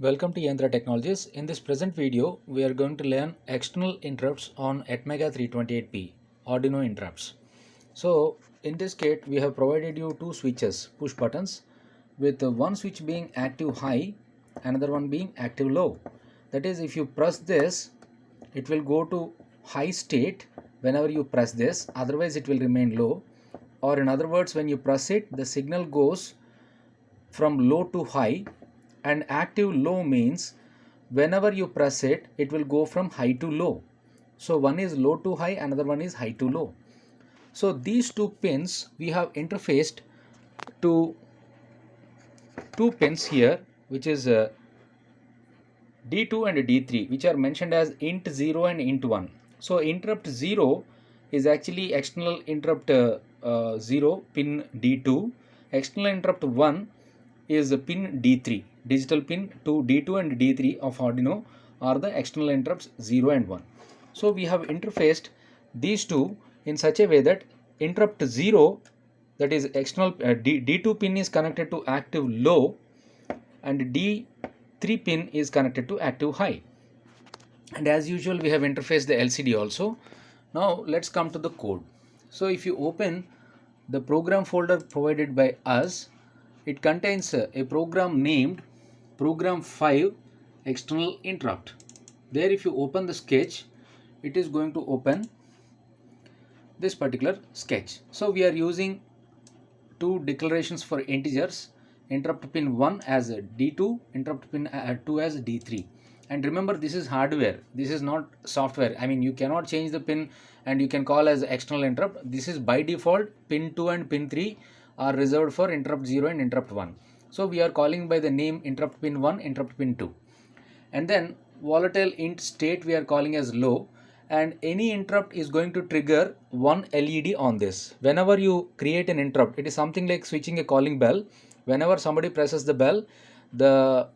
Welcome to Yantra Technologies. In this present video, we are going to learn external interrupts on ATMEGA328P Arduino interrupts. So, in this kit, we have provided you two switches, push buttons, with one switch being active high, another one being active low. That is, if you press this, it will go to high state whenever you press this, otherwise it will remain low. Or in other words, when you press it, the signal goes from low to high, and active low means whenever you press it, it will go from high to low. So one is low to high, another one is high to low. So these two pins we have interfaced to two pins here, which is D2 and D3, which are mentioned as int 0 and int 1. So interrupt 0 is actually external interrupt 0 pin D2. External interrupt 1 is pin D3. Digital pin to D2 and D3 of Arduino are the external interrupts 0 and 1. So we have interfaced these two in such a way that interrupt 0, that is external D2 pin, is connected to active low, and D3 pin is connected to active high. And as usual, we have interfaced the LCD also. Now let's come to the code. So if you open the program folder provided by us, it contains a program named program 5 external interrupt. There, if you open the sketch, it is going to open this particular sketch. So we are using two declarations for integers, interrupt pin 1 as D2, interrupt pin 2 as D3. And remember, this is hardware, this is not software. I mean, you cannot change the pin and you can call as external interrupt. This is by default. Pin 2 and pin 3 are reserved for interrupt 0 and interrupt 1. So we are calling by the name interrupt pin 1, interrupt pin 2. And then volatile int state we are calling as low, and any interrupt is going to trigger one LED on this. Whenever you create an interrupt, it is something like switching a calling bell. Whenever somebody presses the bell, the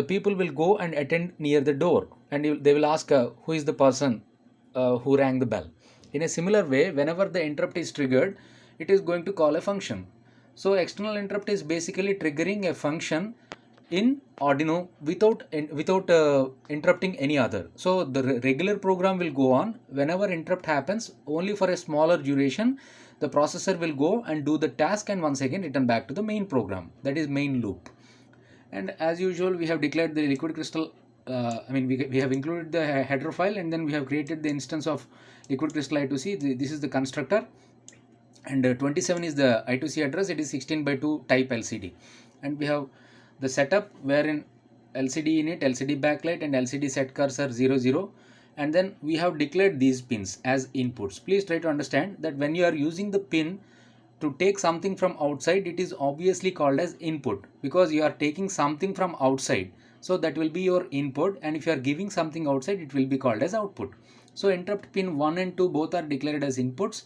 people will go and attend near the door, and they will ask who is the person who rang the bell. In a similar way, whenever the interrupt is triggered, it is going to call a function. So external interrupt is basically triggering a function in Arduino without interrupting any other. So the regular program will go on. Whenever interrupt happens, only for a smaller duration, the processor will go and do the task and once again return back to the main program, that is main loop. And as usual, we have declared the liquid crystal, we have included the header file, and then we have created the instance of liquid crystal I2C. This is the constructor, and 27 is the I2C address. It is 16 by 2 type LCD, and we have the setup wherein LCD init, LCD backlight, and LCD set cursor 00, and then we have declared these pins as inputs. Please try to understand that when you are using the pin to take something from outside, it is obviously called as input, because you are taking something from outside, so that will be your input, and if you are giving something outside, it will be called as output. So interrupt pin 1 and 2 both are declared as inputs,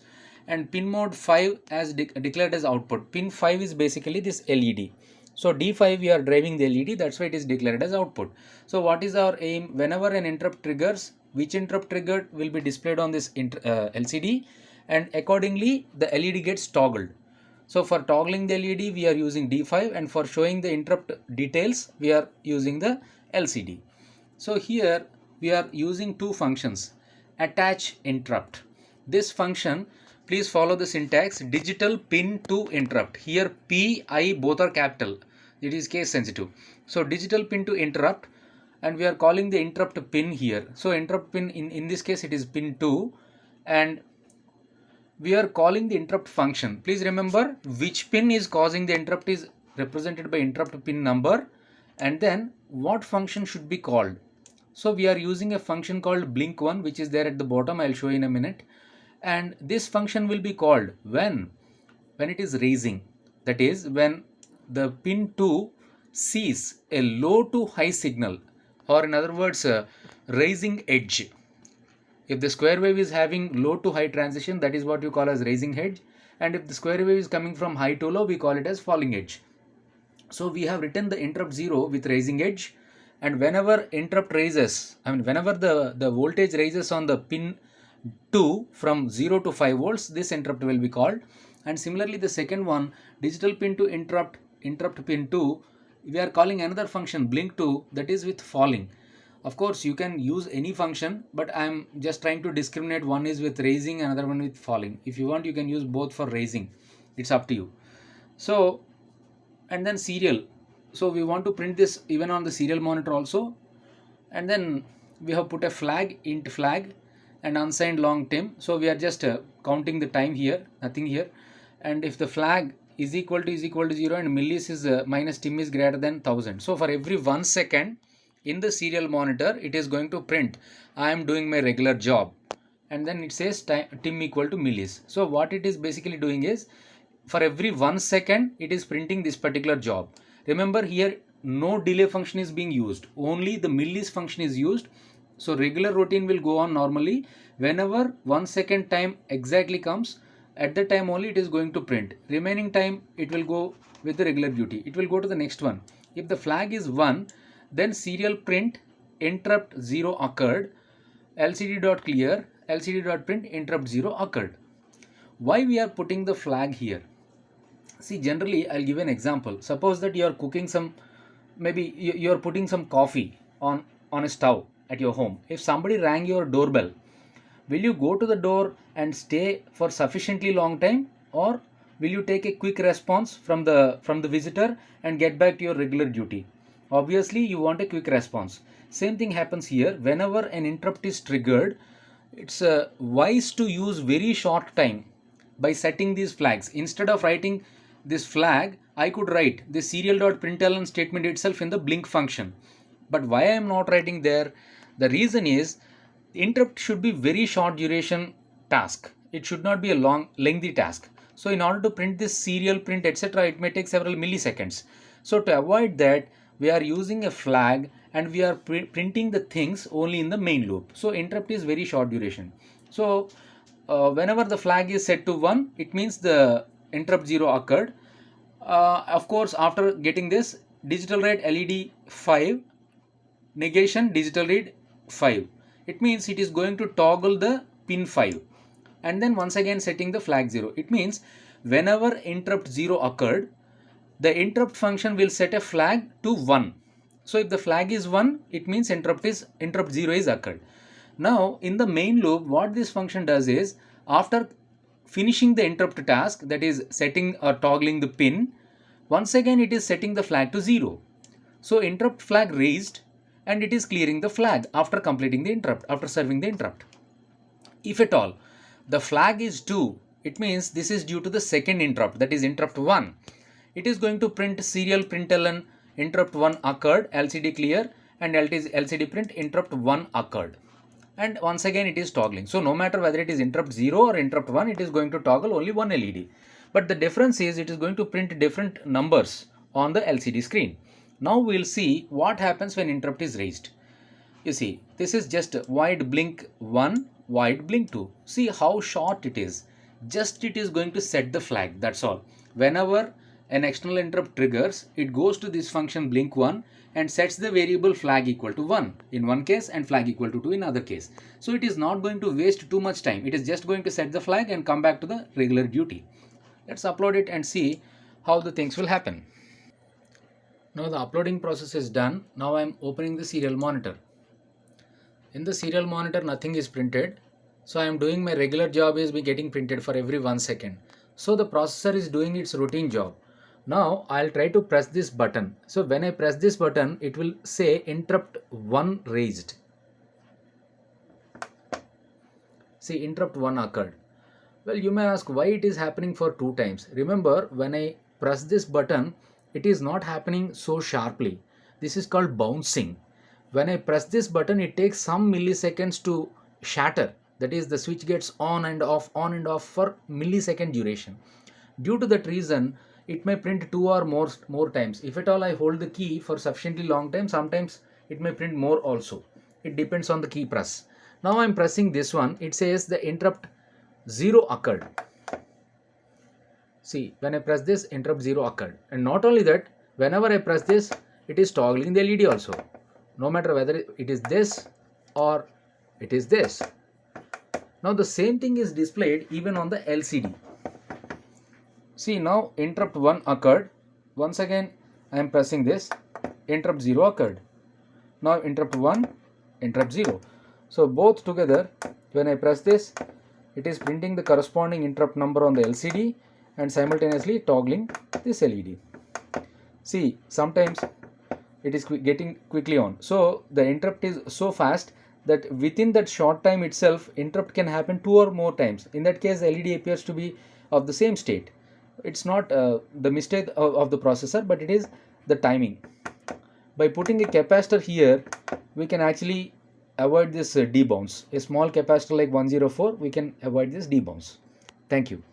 and pin mode 5 as declared as output. Pin 5 is basically this LED. So D5 we are driving the LED, that's why it is declared as output. So what is our aim? Whenever an interrupt triggers, which interrupt triggered will be displayed on this LCD, and accordingly the LED gets toggled. So for toggling the LED we are using D5, and for showing the interrupt details we are using the LCD. So here we are using two functions, attach interrupt. This function, please follow the syntax, digital pin to interrupt. Here P, I both are capital, it is case sensitive. So digital pin to interrupt, and we are calling the interrupt pin here. So interrupt pin, in this case it is pin 2, and we are calling the interrupt function. Please remember, which pin is causing the interrupt is represented by interrupt pin number, and then what function should be called. So we are using a function called blink1, which is there at the bottom. I'll show you in a minute. And this function will be called when it is raising, that is when the pin 2 sees a low to high signal, or in other words raising edge. If the square wave is having low to high transition, that is what you call as raising edge, and if the square wave is coming from high to low, we call it as falling edge. So we have written the interrupt 0 with raising edge, and whenever interrupt raises, whenever the voltage raises on the pin 2 from 0 to 5 volts, this interrupt will be called. And similarly the second one, digital pin to interrupt pin 2, we are calling another function blink2, that is with falling. Of course, you can use any function, but I am just trying to discriminate. One is with raising, another one with falling. If you want, you can use both for raising. It's up to you. So, and then serial. So we want to print this even on the serial monitor also. And then we have put a flag, int flag, and unsigned long time. So we are just counting the time here, nothing here. And if the flag is equal to 0 and millis is minus tim is greater than 1000. So for every 1 second in the serial monitor, it is going to print I am doing my regular job. And then it says tim equal to millis. So what it is basically doing is, for every 1 second, it is printing this particular job. Remember here, no delay function is being used. Only the millis function is used. So regular routine will go on normally. Whenever 1 second time exactly comes, at the time only it is going to print. Remaining time it will go with the regular duty. It will go to the next one. If the flag is 1, then serial print interrupt 0 occurred, lcd.clear, lcd.print interrupt 0 occurred. Why we are putting the flag here? See, generally I'll give an example. Suppose that you are cooking some, maybe you are putting some coffee on a stove at your home. If somebody rang your doorbell, will you go to the door and stay for sufficiently long time, or will you take a quick response from the visitor and get back to your regular duty? Obviously you want a quick response. Same thing happens here. Whenever an interrupt is triggered, it's wise to use very short time by setting these flags. Instead of writing this flag, I could write the serial.println statement itself in the blink function. But why I am not writing there? The reason is, interrupt should be very short duration task. It should not be a lengthy task. So in order to print this serial print, etc., it may take several milliseconds. So to avoid that, we are using a flag and we are printing the things only in the main loop. So interrupt is very short duration. So whenever the flag is set to 1, it means the interrupt 0 occurred. Of course, after getting this, digital read LED 5, negation digital read 5. It means it is going to toggle the pin 5. And then once again setting the flag 0. It means whenever interrupt 0 occurred, the interrupt function will set a flag to 1. So if the flag is 1, it means interrupt 0 is occurred. Now in the main loop, what this function does is, after finishing the interrupt task, that is setting or toggling the pin, once again it is setting the flag to 0. So interrupt flag raised, and it is clearing the flag after completing the interrupt, after serving the interrupt. If at all the flag is 2, it means this is due to the second interrupt, that is interrupt 1. It is going to print serial println interrupt 1 occurred, LCD clear, and LCD print interrupt 1 occurred. And once again it is toggling. So no matter whether it is interrupt 0 or interrupt 1, it is going to toggle only one LED. But the difference is, it is going to print different numbers on the LCD screen. Now we will see what happens when interrupt is raised. You see, this is just void blink 1, void blink 2. See how short it is. Just it is going to set the flag, that's all. Whenever an external interrupt triggers, it goes to this function blink 1 and sets the variable flag equal to 1 in one case and flag equal to 2 in other case. So it is not going to waste too much time. It is just going to set the flag and come back to the regular duty. Let's upload it and see how the things will happen. Now the uploading process is done. Now I am opening the serial monitor. In the serial monitor, nothing is printed. So I am doing my regular job is getting printed for every 1 second. So the processor is doing its routine job. Now I'll try to press this button. So when I press this button, it will say interrupt 1 raised. See, interrupt 1 occurred. Well, you may ask why it is happening for 2 times. Remember, when I press this button, it is not happening so sharply. This is called bouncing. When I press this button, it takes some milliseconds to shatter. That is, the switch gets on and off for millisecond duration. Due to that reason, it may print 2 or more times. If at all I hold the key for sufficiently long time, sometimes it may print more also. It depends on the key press. Now I am pressing this one. It says the interrupt 0 occurred. See, when I press this, interrupt 0 occurred. And not only that, whenever I press this, it is toggling the LED also. No matter whether it is this or it is this. Now the same thing is displayed even on the LCD. See, now interrupt 1 occurred. Once again I am pressing this, interrupt 0 occurred. Now interrupt 1, interrupt 0. So both together, when I press this, it is printing the corresponding interrupt number on the LCD and simultaneously toggling this LED. See, sometimes it is getting quickly on. So the interrupt is so fast that within that short time itself, interrupt can happen 2 or more times. In that case, the LED appears to be of the same state. It's not the mistake of the processor, but it is the timing. By putting a capacitor here, we can actually avoid this debounce. A small capacitor like 104, we can avoid this debounce. Thank you.